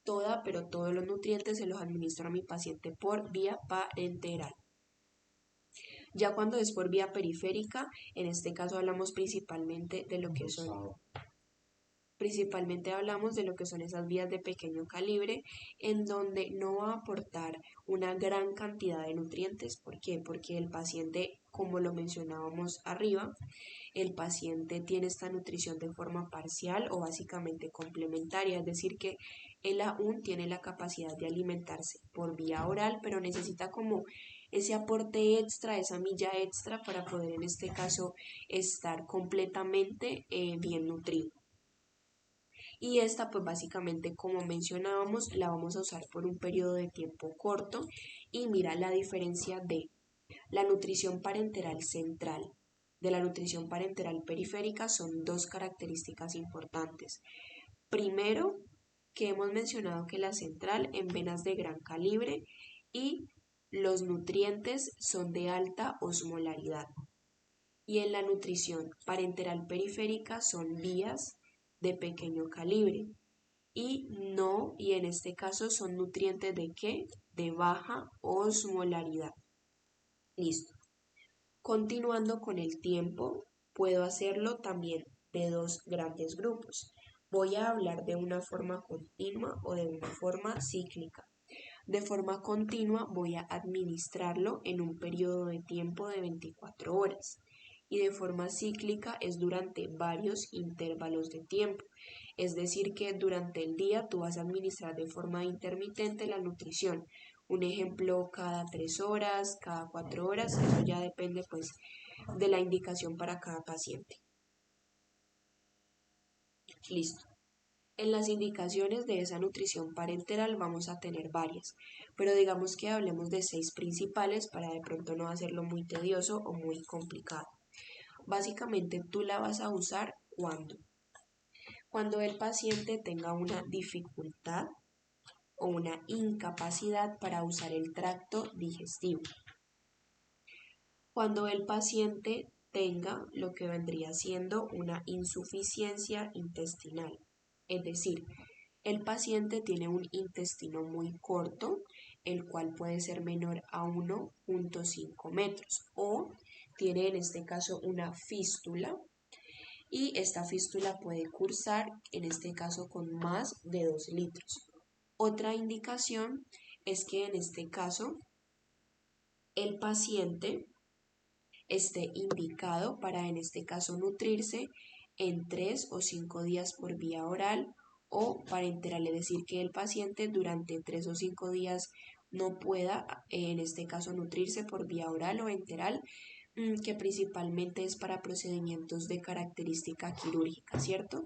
toda, pero todos los nutrientes se los administro a mi paciente por vía parenteral. Ya cuando es por vía periférica, en este caso hablamos principalmente de lo que son esas vías de pequeño calibre, en donde no va a aportar una gran cantidad de nutrientes. ¿Por qué? Porque el paciente, como lo mencionábamos arriba, el paciente tiene esta nutrición de forma parcial o básicamente complementaria, es decir, que él aún tiene la capacidad de alimentarse por vía oral, pero necesita como ese aporte extra, esa milla extra para poder en este caso estar completamente bien nutrido. Y esta pues básicamente, como mencionábamos, la vamos a usar por un periodo de tiempo corto. Y mira la diferencia de la nutrición parenteral central de la nutrición parenteral periférica. Son dos características importantes. Primero, que hemos mencionado que la central en venas de gran calibre y los nutrientes son de alta osmolaridad. Y en la nutrición parenteral periférica son vías de pequeño calibre. Y en este caso son nutrientes de ¿qué? De baja osmolaridad. Listo. Continuando con el tiempo, puedo hacerlo también de dos grandes grupos. Voy a hablar de una forma continua o de una forma cíclica. De forma continua voy a administrarlo en un periodo de tiempo de 24 horas. Y de forma cíclica es durante varios intervalos de tiempo. Es decir, que durante el día tú vas a administrar de forma intermitente la nutrición. Un ejemplo, cada 3 horas, cada 4 horas, eso ya depende pues de la indicación para cada paciente. Listo. En las indicaciones de esa nutrición parenteral vamos a tener varias, pero digamos que hablemos de 6 principales para de pronto no hacerlo muy tedioso o muy complicado. Básicamente tú la vas a usar cuando el paciente tenga una dificultad o una incapacidad para usar el tracto digestivo. Cuando el paciente tenga lo que vendría siendo una insuficiencia intestinal, es decir, el paciente tiene un intestino muy corto, el cual puede ser menor a 1.5 metros, o tiene en este caso una fístula, y esta fístula puede cursar en este caso con más de 2 litros. Otra indicación es que en este caso el paciente esté indicado para, en este caso, nutrirse en 3 o 5 días por vía oral o parenteral, es decir, que el paciente durante 3 o 5 días no pueda, en este caso, nutrirse por vía oral o enteral, que principalmente es para procedimientos de característica quirúrgica, ¿cierto?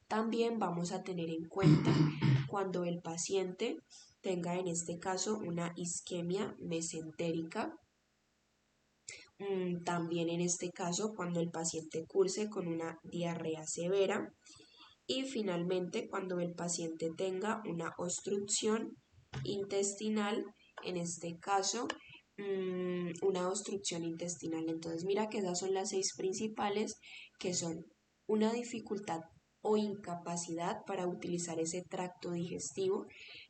También vamos a tener en cuenta cuando el paciente tenga, en este caso, una isquemia mesentérica. También en este caso cuando el paciente curse con una diarrea severa y finalmente cuando el paciente tenga una obstrucción intestinal, en este caso una obstrucción intestinal. Entonces mira que esas son las 6 principales, que son una dificultad o incapacidad para utilizar ese tracto digestivo,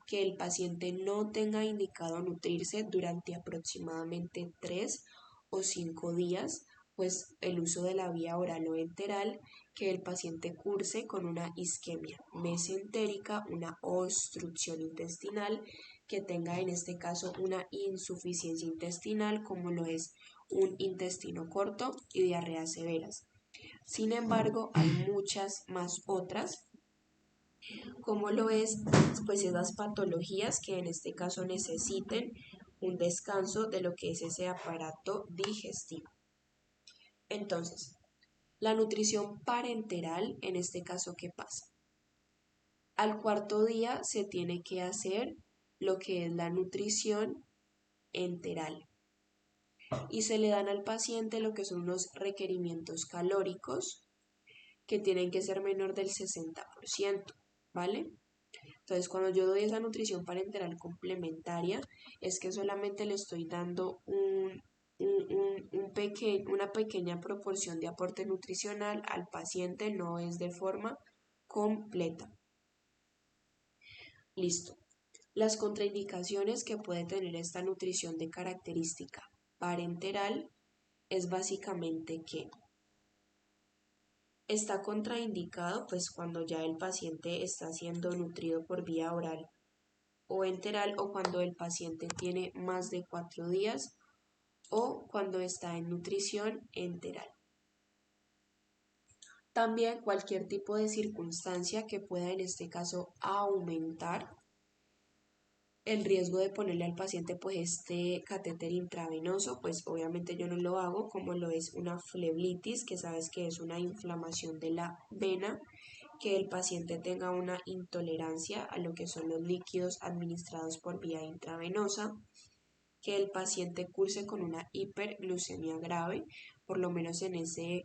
que el paciente no tenga indicado nutrirse durante aproximadamente 3 o 5 días, pues el uso de la vía oral o enteral, que el paciente curse con una isquemia mesentérica, una obstrucción intestinal, que tenga en este caso una insuficiencia intestinal, como lo es un intestino corto y diarreas severas. Sin embargo, hay muchas más otras, como lo es pues esas patologías que en este caso necesiten un descanso de lo que es ese aparato digestivo. Entonces, la nutrición parenteral, en este caso, ¿qué pasa? Al cuarto día se tiene que hacer lo que es la nutrición enteral y se le dan al paciente lo que son unos requerimientos calóricos que tienen que ser menor del 60%, ¿vale? Entonces, cuando yo doy esa nutrición parenteral complementaria, es que solamente le estoy dando una pequeña proporción de aporte nutricional al paciente, no es de forma completa. Listo. Las contraindicaciones que puede tener esta nutrición de característica parenteral es básicamente que está contraindicado pues cuando ya el paciente está siendo nutrido por vía oral o enteral, o cuando el paciente tiene más de 4 días, o cuando está en nutrición enteral. También cualquier tipo de circunstancia que pueda en este caso aumentar el riesgo de ponerle al paciente pues este catéter intravenoso, pues obviamente yo no lo hago, como lo es una flebitis, que sabes que es una inflamación de la vena, que el paciente tenga una intolerancia a lo que son los líquidos administrados por vía intravenosa, que el paciente curse con una hiperglucemia grave, por lo menos en ese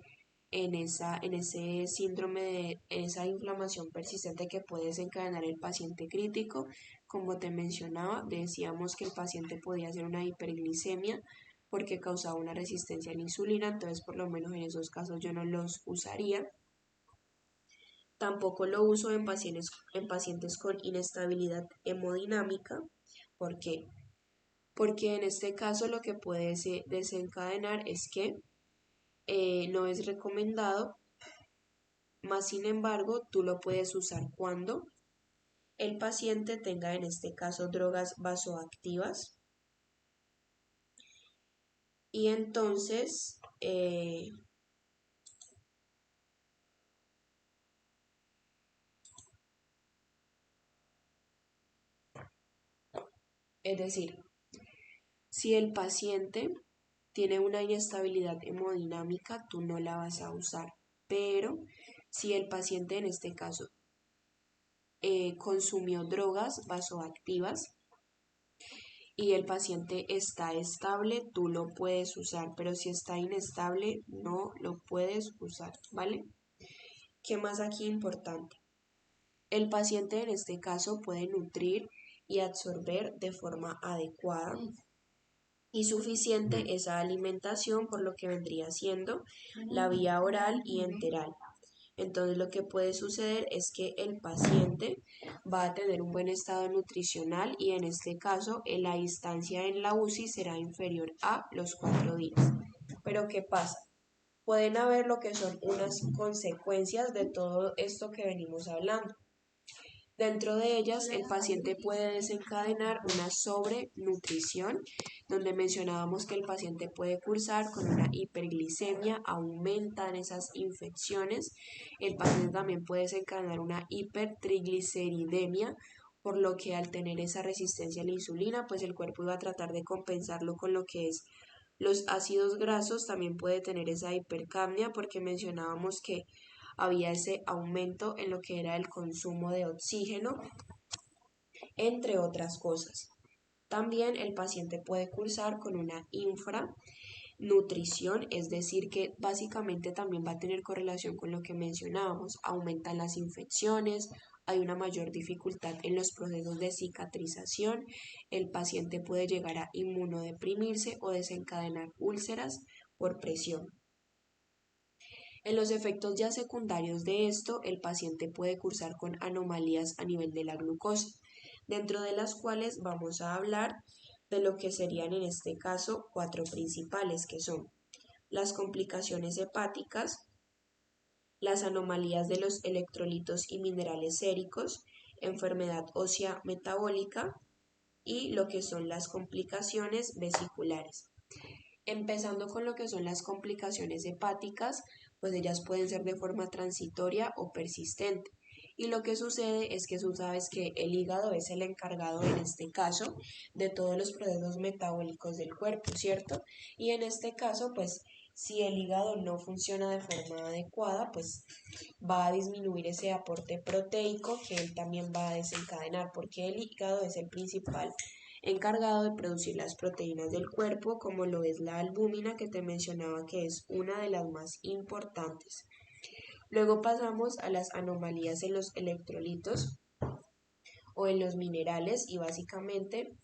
síndrome de esa inflamación persistente que puede desencadenar el paciente crítico. Como te mencionaba, decíamos que el paciente podía hacer una hiperglicemia porque causaba una resistencia a la insulina, entonces por lo menos en esos casos yo no los usaría. Tampoco lo uso en pacientes con inestabilidad hemodinámica. ¿Por qué? Porque en este caso lo que puede desencadenar es que no es recomendado, más sin embargo tú lo puedes usar cuando el paciente tenga en este caso drogas vasoactivas y entonces es decir, si el paciente tiene una inestabilidad hemodinámica, tú no la vas a usar, pero si el paciente en este caso consumió drogas vasoactivas y el paciente está estable, tú lo puedes usar, pero si está inestable, no lo puedes usar, ¿vale? ¿Qué más aquí importante? El paciente en este caso puede nutrir y absorber de forma adecuada y suficiente esa alimentación, por lo que vendría siendo la vía oral y enteral. Entonces lo que puede suceder es que el paciente va a tener un buen estado nutricional y en este caso la instancia en la UCI será inferior a los 4 días. Pero ¿qué pasa? Pueden haber lo que son unas consecuencias de todo esto que venimos hablando. Dentro de ellas, el paciente puede desencadenar una sobrenutrición, donde mencionábamos que el paciente puede cursar con una hiperglicemia, aumentan esas infecciones. El paciente también puede desencadenar una hipertrigliceridemia, por lo que al tener esa resistencia a la insulina, pues el cuerpo iba a tratar de compensarlo con lo que es los ácidos grasos. También puede tener esa hipercapnia, porque mencionábamos que había ese aumento en lo que era el consumo de oxígeno, entre otras cosas. También el paciente puede cursar con una infranutrición, es decir, que básicamente también va a tener correlación con lo que mencionábamos, aumentan las infecciones, hay una mayor dificultad en los procesos de cicatrización, el paciente puede llegar a inmunodeprimirse o desencadenar úlceras por presión. En los efectos ya secundarios de esto, el paciente puede cursar con anomalías a nivel de la glucosa, dentro de las cuales vamos a hablar de lo que serían en este caso 4 principales, que son las complicaciones hepáticas, las anomalías de los electrolitos y minerales séricos, enfermedad ósea metabólica y lo que son las complicaciones vesiculares. Empezando con lo que son las complicaciones hepáticas, pues ellas pueden ser de forma transitoria o persistente. Y lo que sucede es que tú sabes que el hígado es el encargado en este caso de todos los procesos metabólicos del cuerpo, ¿cierto? Y en este caso, pues si el hígado no funciona de forma adecuada, pues va a disminuir ese aporte proteico que él también va a desencadenar, porque el hígado es el principal encargado de producir las proteínas del cuerpo, como lo es la albúmina que te mencionaba, que es una de las más importantes. Luego pasamos a las anomalías en los electrolitos o en los minerales, y básicamente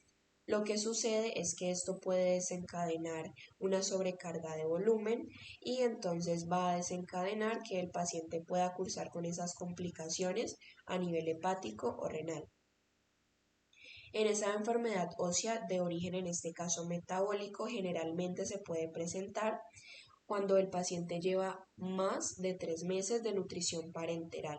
lo que sucede es que esto puede desencadenar una sobrecarga de volumen, y entonces va a desencadenar que el paciente pueda cursar con esas complicaciones a nivel hepático o renal. En esa enfermedad ósea de origen, en este caso metabólico, generalmente se puede presentar cuando el paciente lleva más de 3 meses de nutrición parenteral.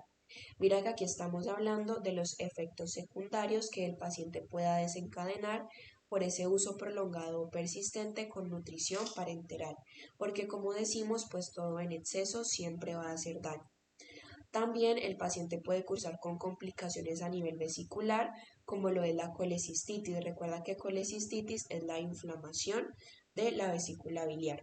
Mira que aquí estamos hablando de los efectos secundarios que el paciente pueda desencadenar por ese uso prolongado o persistente con nutrición parenteral, porque como decimos, pues todo en exceso siempre va a hacer daño. También el paciente puede cursar con complicaciones a nivel vesicular, como lo es la colecistitis. Recuerda que colecistitis es la inflamación de la vesícula biliar.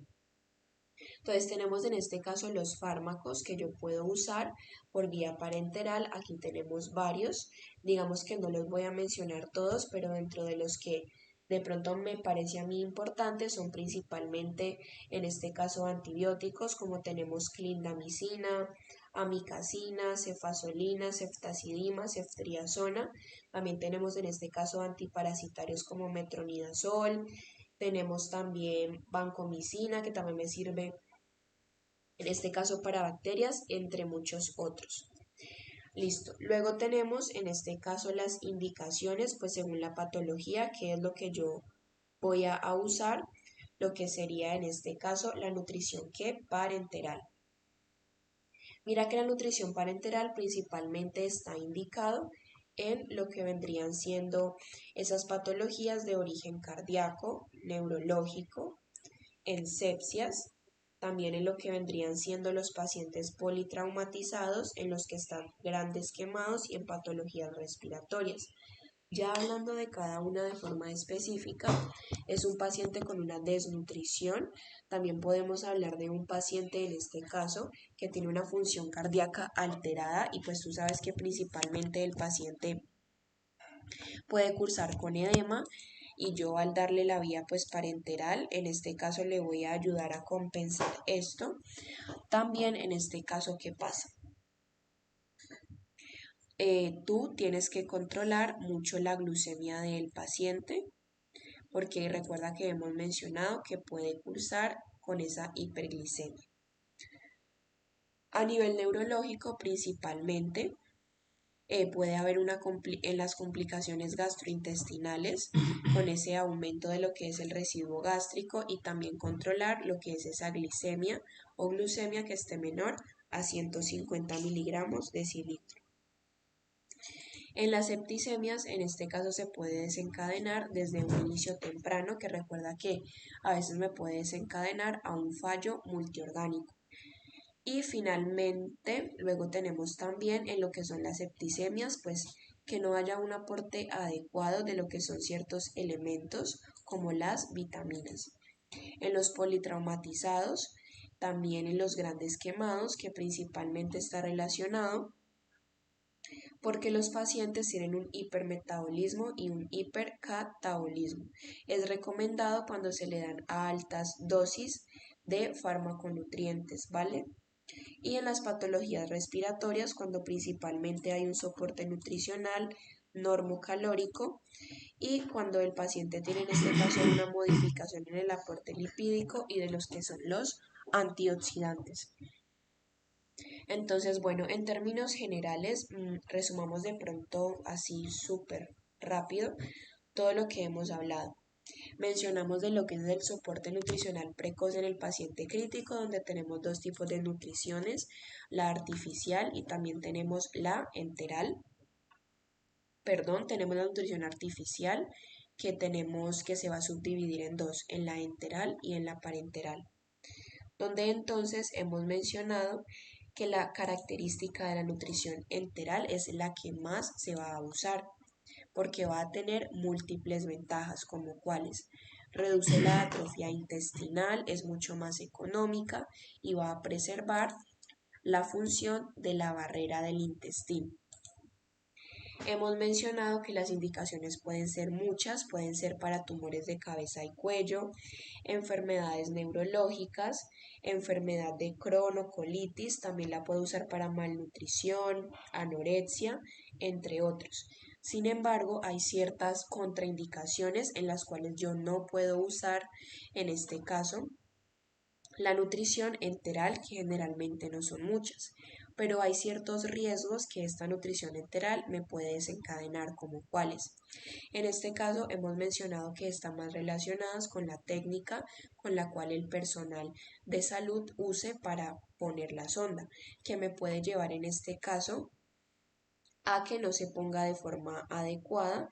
Entonces tenemos en este caso los fármacos que yo puedo usar por vía parenteral. Aquí tenemos varios, digamos que no los voy a mencionar todos, pero dentro de los que de pronto me parece a mí importantes son principalmente en este caso antibióticos, como tenemos clindamicina, amicacina, cefazolina, ceftazidima, ceftriaxona. También tenemos en este caso antiparasitarios como metronidazol. Tenemos también vancomicina, que también me sirve en este caso para bacterias, entre muchos otros. Listo. Luego tenemos en este caso las indicaciones, pues según la patología, que es lo que yo voy a usar, lo que sería en este caso la nutrición parenteral. Mira que la nutrición parenteral principalmente está indicado en lo que vendrían siendo esas patologías de origen cardíaco, neurológico, en sepsias, también en lo que vendrían siendo los pacientes politraumatizados, en los que están grandes quemados y en patologías respiratorias. Ya hablando de cada una de forma específica, es un paciente con una desnutrición. También podemos hablar de un paciente en este caso que tiene una función cardíaca alterada, y pues tú sabes que principalmente el paciente puede cursar con edema, y yo al darle la vía pues parenteral, en este caso le voy a ayudar a compensar esto. También en este caso, ¿qué pasa? Tú tienes que controlar mucho la glucemia del paciente, porque recuerda que hemos mencionado que puede cursar con esa hiperglicemia. A nivel neurológico principalmente, puede haber en las complicaciones gastrointestinales, con ese aumento de lo que es el residuo gástrico, y también controlar lo que es esa glicemia o glucemia que esté menor a 150 miligramos decilitro. En las septicemias, en este caso, se puede desencadenar desde un inicio temprano, que recuerda que a veces me puede desencadenar a un fallo multiorgánico. Y finalmente, luego tenemos también en lo que son las septicemias, pues que no haya un aporte adecuado de lo que son ciertos elementos como las vitaminas. En los politraumatizados, también en los grandes quemados, que principalmente está relacionado porque los pacientes tienen un hipermetabolismo y un hipercatabolismo. Es recomendado cuando se le dan altas dosis de farmaconutrientes, ¿vale? Y en las patologías respiratorias, cuando principalmente hay un soporte nutricional normocalórico y cuando el paciente tiene en este caso una modificación en el aporte lipídico y de los que son los antioxidantes. Entonces, bueno, en términos generales, resumamos de pronto así súper rápido todo lo que hemos hablado. Mencionamos de lo que es el soporte nutricional precoz en el paciente crítico, donde tenemos dos tipos de nutriciones, la artificial y también tenemos la enteral. Tenemos la nutrición artificial que se va a subdividir en dos, en la enteral y en la parenteral, donde entonces hemos mencionado que la característica de la nutrición enteral es la que más se va a usar, porque va a tener múltiples ventajas, como cuáles: reduce la atrofia intestinal, es mucho más económica y va a preservar la función de la barrera del intestino. Hemos mencionado que las indicaciones pueden ser muchas, pueden ser para tumores de cabeza y cuello, enfermedades neurológicas, enfermedad de Crohn o colitis, también la puede usar para malnutrición, anorexia, entre otros. Sin embargo, hay ciertas contraindicaciones en las cuales yo no puedo usar, en este caso, la nutrición enteral, que generalmente no son muchas, pero hay ciertos riesgos que esta nutrición enteral me puede desencadenar, como cuáles. En este caso hemos mencionado que están más relacionadas con la técnica con la cual el personal de salud use para poner la sonda, que me puede llevar en este caso a que no se ponga de forma adecuada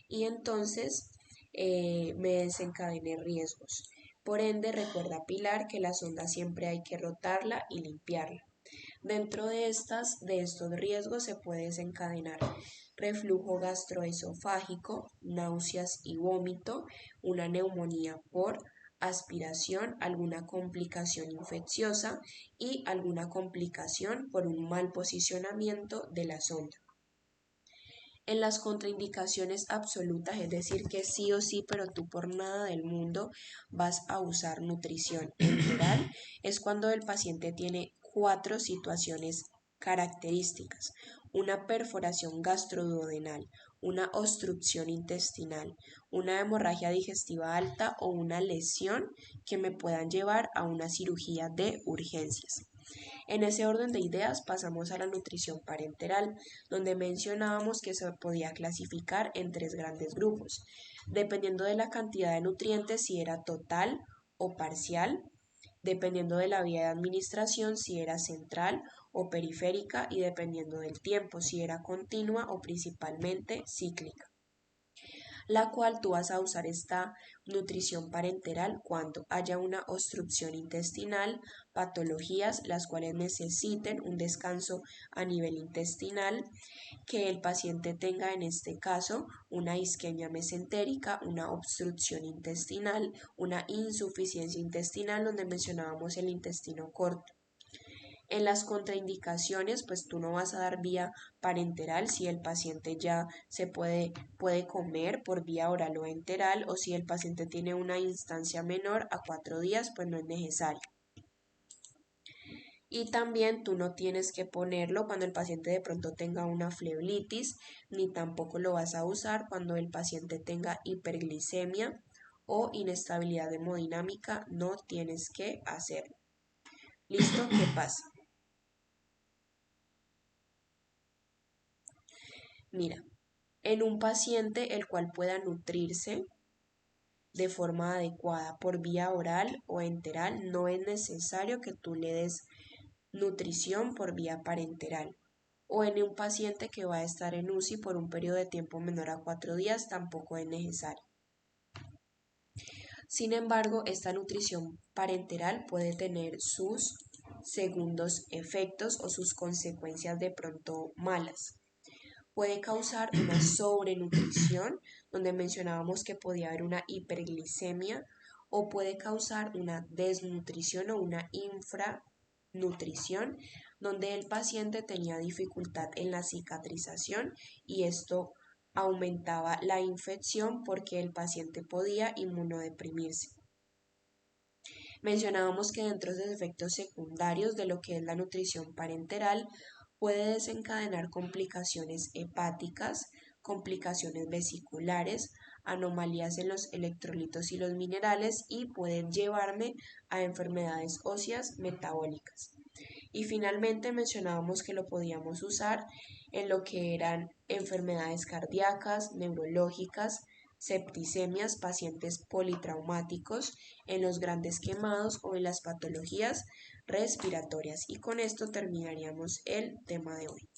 y entonces me desencadene riesgos. Por ende, recuerda, Pilar, que la sonda siempre hay que rotarla y limpiarla. Dentro de estos riesgos se puede desencadenar reflujo gastroesofágico, náuseas y vómito, una neumonía por aspiración, alguna complicación infecciosa y alguna complicación por un mal posicionamiento de la sonda. En las contraindicaciones absolutas, es decir, que sí o sí, pero tú por nada del mundo vas a usar nutrición enteral, es cuando el paciente tiene 4 situaciones características: una perforación gastroduodenal, una obstrucción intestinal, una hemorragia digestiva alta o una lesión que me puedan llevar a una cirugía de urgencias. En ese orden de ideas pasamos a la nutrición parenteral, donde mencionábamos que se podía clasificar en 3 grandes grupos, dependiendo de la cantidad de nutrientes, si era total o parcial, dependiendo de la vía de administración, si era central o periférica, y dependiendo del tiempo, si era continua o principalmente cíclica, la cual tú vas a usar esta nutrición parenteral cuando haya una obstrucción intestinal, patologías las cuales necesiten un descanso a nivel intestinal, que el paciente tenga en este caso una isquemia mesentérica, una obstrucción intestinal, una insuficiencia intestinal, donde mencionábamos el intestino corto. En las contraindicaciones, pues tú no vas a dar vía parenteral si el paciente ya puede comer por vía oral o enteral, o si el paciente tiene una instancia menor a 4 días, pues no es necesario. Y también tú no tienes que ponerlo cuando el paciente de pronto tenga una flebitis, ni tampoco lo vas a usar cuando el paciente tenga hiperglicemia o inestabilidad hemodinámica, no tienes que hacerlo. ¿Listo? ¿Qué pasa? Mira, en un paciente el cual pueda nutrirse de forma adecuada por vía oral o enteral, no es necesario que tú le des nutrición por vía parenteral. o en un paciente que va a estar en UCI por un periodo de tiempo menor a 4 días tampoco es necesario. Sin embargo, esta nutrición parenteral puede tener sus segundos efectos o sus consecuencias de pronto malas. Puede causar una sobrenutrición, donde mencionábamos que podía haber una hiperglicemia, o puede causar una desnutrición o una infranutrición, donde el paciente tenía dificultad en la cicatrización y esto aumentaba la infección porque el paciente podía inmunodeprimirse. Mencionábamos que dentro de los efectos secundarios de lo que es la nutrición parenteral puede desencadenar complicaciones hepáticas, complicaciones vesiculares, anomalías en los electrolitos y los minerales y pueden llevarme a enfermedades óseas metabólicas. Y finalmente mencionábamos que lo podíamos usar en lo que eran enfermedades cardíacas, neurológicas, septicemias, pacientes politraumáticos, en los grandes quemados o en las patologías respiratorias. Y con esto terminaríamos el tema de hoy.